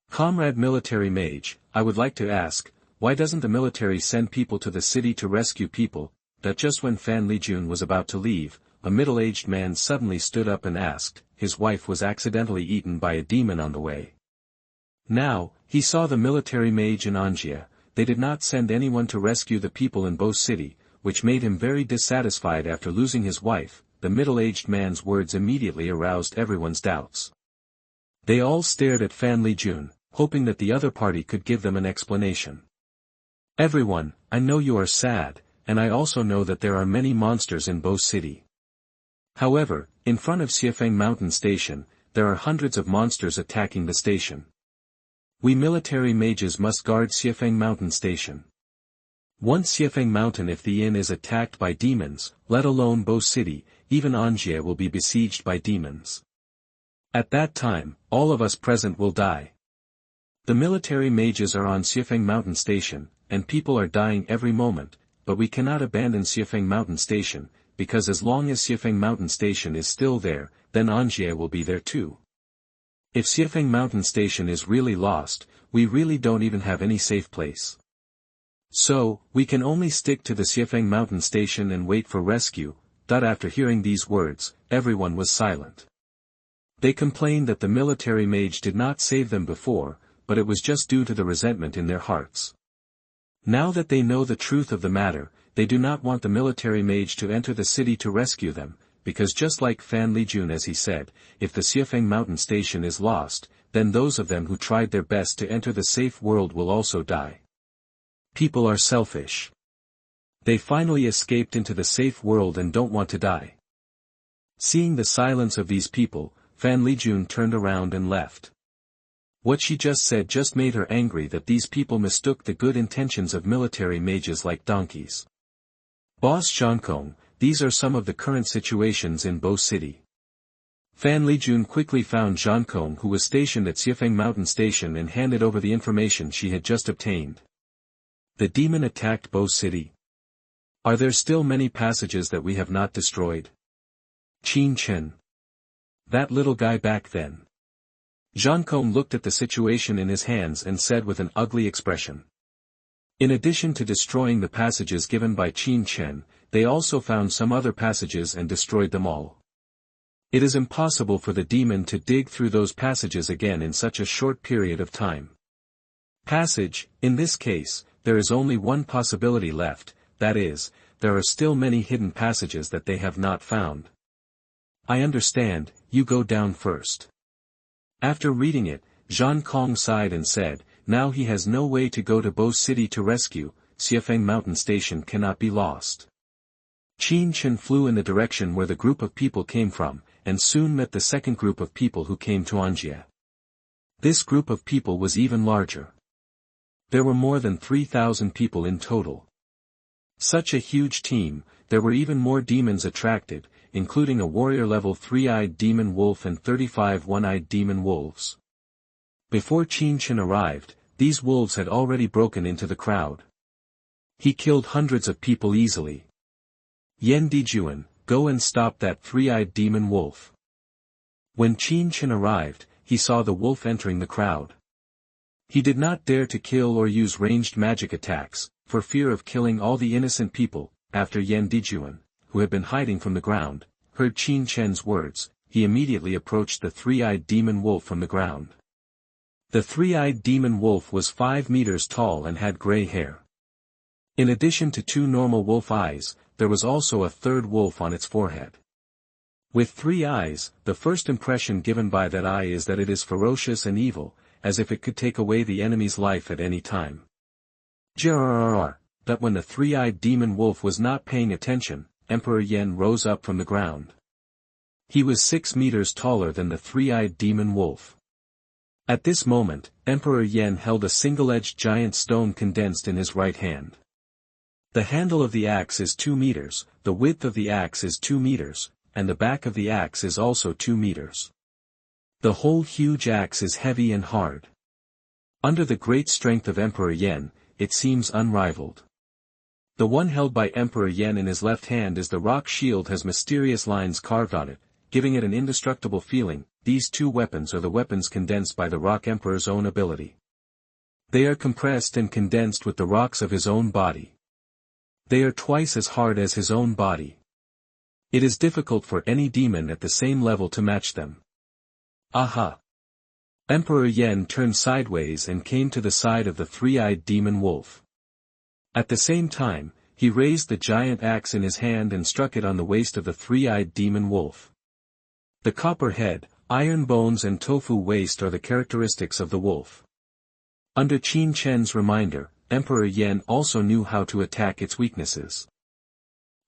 Comrade Military Mage, I would like to ask, why doesn't the military send people to the city to rescue people? Just when Fan Lijun was about to leave, a middle-aged man suddenly stood up and asked. His wife was accidentally eaten by a demon on the way. Now, he saw the military mage in Anjie. They did not send anyone to rescue the people in Bo City, which made him very dissatisfied after losing his wife. The middle-aged man's words immediately aroused everyone's doubts. They all stared at Fan Lijun, hoping that the other party could give them an explanation. Everyone, I know you are sad, and I also know that there are many monsters in Bo City. However, in front of Xiefeng Mountain Station, there are hundreds of monsters attacking the station. We military mages must guard Xiefeng Mountain Station. Once Xiefeng Mountain, if the inn is attacked by demons, let alone Bo City, even Anjie will be besieged by demons. At that time, all of us present will die. The military mages are on Xiefeng Mountain Station, and people are dying every moment, but we cannot abandon Xiefeng Mountain Station, because as long as Xiefeng Mountain Station is still there, then Anjie will be there too. If Xiefeng Mountain Station is really lost, we really don't even have any safe place. So, we can only stick to the Xiefeng Mountain Station and wait for rescue. After hearing these words, everyone was silent. They complained that the military mage did not save them before, but it was just due to the resentment in their hearts. Now that they know the truth of the matter, they do not want the military mage to enter the city to rescue them, because just like Fan Lijun as he said, if the Xiefeng mountain station is lost, then those of them who tried their best to enter the safe world will also die. People are selfish. They finally escaped into the safe world and don't want to die. Seeing the silence of these people, Fan Lijun turned around and left. What she just said just made her angry that these people mistook the good intentions of military mages like donkeys. Boss Zhankong, these are some of the current situations in Bo City. Fan Lijun quickly found Zhankong who was stationed at Xiefeng Mountain Station and handed over the information she had just obtained. The demon attacked Bo City. Are there still many passages that we have not destroyed? Qin Chen. That little guy back then. Zhankong looked at the situation in his hands and said with an ugly expression. In addition to destroying the passages given by Qin Chen, they also found some other passages and destroyed them all. It is impossible for the demon to dig through those passages again in such a short period of time. Passage, in this case, there is only one possibility left, that is, there are still many hidden passages that they have not found. I understand, you go down first. After reading it, Zhankong sighed and said, now he has no way to go to Bo City to rescue, Xiefeng Mountain Station cannot be lost. Qin Chen flew in the direction where the group of people came from, and soon met the second group of people who came to Anjie. This group of people was even larger. There were more than 3,000 people in total. Such a huge team, there were even more demons attracted, including a warrior-level 3-eyed demon wolf and 35 one-eyed demon wolves. Before Qin Chen arrived, these wolves had already broken into the crowd. He killed hundreds of people easily. Yan Dijuan, go and stop that 3-eyed demon wolf. When Qin Chen arrived, he saw the wolf entering the crowd. He did not dare to kill or use ranged magic attacks, for fear of killing all the innocent people. After Yan Dijuan, who had been hiding from the ground, heard Qin Chen's words, he immediately approached the 3-eyed demon wolf from the ground. The 3-eyed demon wolf was 5 meters tall and had gray hair. In addition to 2 normal wolf eyes, there was also a third wolf on its forehead. With 3 eyes, the first impression given by that eye is that it is ferocious and evil, as if it could take away the enemy's life at any time. But when the 3-eyed demon wolf was not paying attention, Emperor Yan rose up from the ground. He was 6 meters taller than the 3-eyed demon wolf. At this moment, Emperor Yan held a single-edged giant stone condensed in his right hand. The handle of the axe is 2 meters, the width of the axe is 2 meters, and the back of the axe is also 2 meters. The whole huge axe is heavy and hard. Under the great strength of Emperor Yan, it seems unrivaled. The one held by Emperor Yan in his left hand is the rock shield has mysterious lines carved on it, giving it an indestructible feeling. These 2 weapons are the weapons condensed by the Rock Emperor's own ability. They are compressed and condensed with the rocks of his own body. They are twice as hard as his own body. It is difficult for any demon at the same level to match them. Aha! Emperor Yan turned sideways and came to the side of the 3-eyed demon wolf. At the same time, he raised the giant axe in his hand and struck it on the waist of the 3-eyed demon wolf. The copper head, iron bones and tofu waist are the characteristics of the wolf. Under Qin Chen's reminder, Emperor Yan also knew how to attack its weaknesses.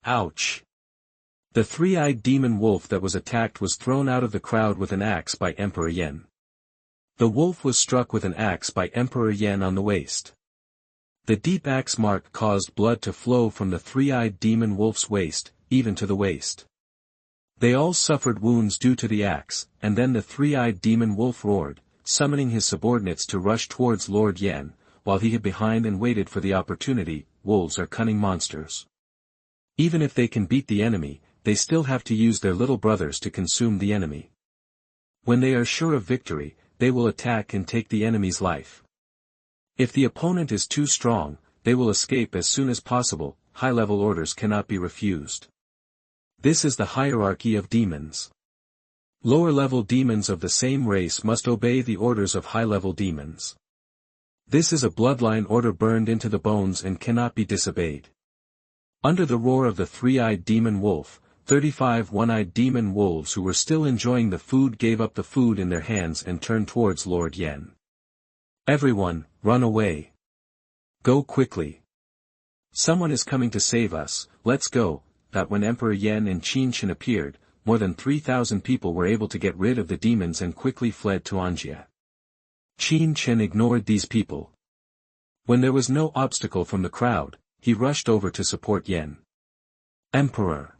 Ouch! The 3-eyed demon wolf that was attacked was thrown out of the crowd with an axe by Emperor Yan. The wolf was struck with an axe by Emperor Yan on the waist. The deep axe mark caused blood to flow from the 3-eyed demon wolf's waist, even to the waist. They all suffered wounds due to the axe, and then the 3-eyed demon wolf roared, summoning his subordinates to rush towards Lord Yan, while he hid behind and waited for the opportunity. Wolves are cunning monsters. Even if they can beat the enemy, they still have to use their little brothers to consume the enemy. When they are sure of victory, they will attack and take the enemy's life. If the opponent is too strong, they will escape as soon as possible. High-level orders cannot be refused. This is the hierarchy of demons. Lower-level demons of the same race must obey the orders of high-level demons. This is a bloodline order burned into the bones and cannot be disobeyed. Under the roar of the three-eyed demon wolf, 35 one-eyed demon wolves who were still enjoying the food gave up the food in their hands and turned towards Lord Yan. Everyone, run away. Go quickly. Someone is coming to save us, let's go. That when Emperor Yan and Qin Shen appeared, more than 3,000 people were able to get rid of the demons and quickly fled to Anjia. Qin Shen ignored these people. When there was no obstacle from the crowd, he rushed over to support Yan. Emperor.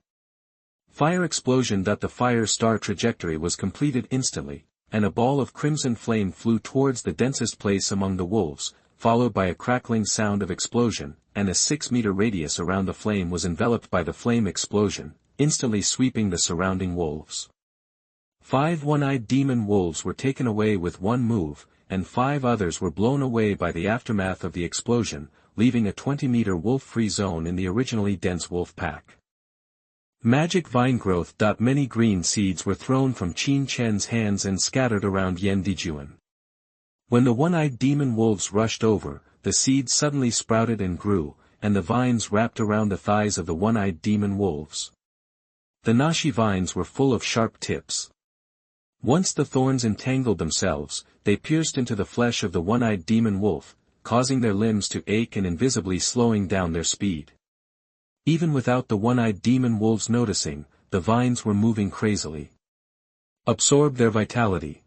Fire explosion. The fire star trajectory was completed instantly, and a ball of crimson flame flew towards the densest place among the wolves, followed by a crackling sound of explosion, and a 6-meter radius around the flame was enveloped by the flame explosion, instantly sweeping the surrounding wolves. 5 one-eyed demon wolves were taken away with one move, and 5 others were blown away by the aftermath of the explosion, leaving a 20-meter wolf-free zone in the originally dense wolf pack. Magic vine growth. Many green seeds were thrown from Qin Shen's hands and scattered around Yan Dijuan. When the one-eyed demon wolves rushed over, the seeds suddenly sprouted and grew, and the vines wrapped around the thighs of the one-eyed demon wolves. The nashi vines were full of sharp tips. Once the thorns entangled themselves, they pierced into the flesh of the one-eyed demon wolf, causing their limbs to ache and invisibly slowing down their speed. Even without the one-eyed demon wolves noticing, the vines were moving crazily. Absorb their vitality.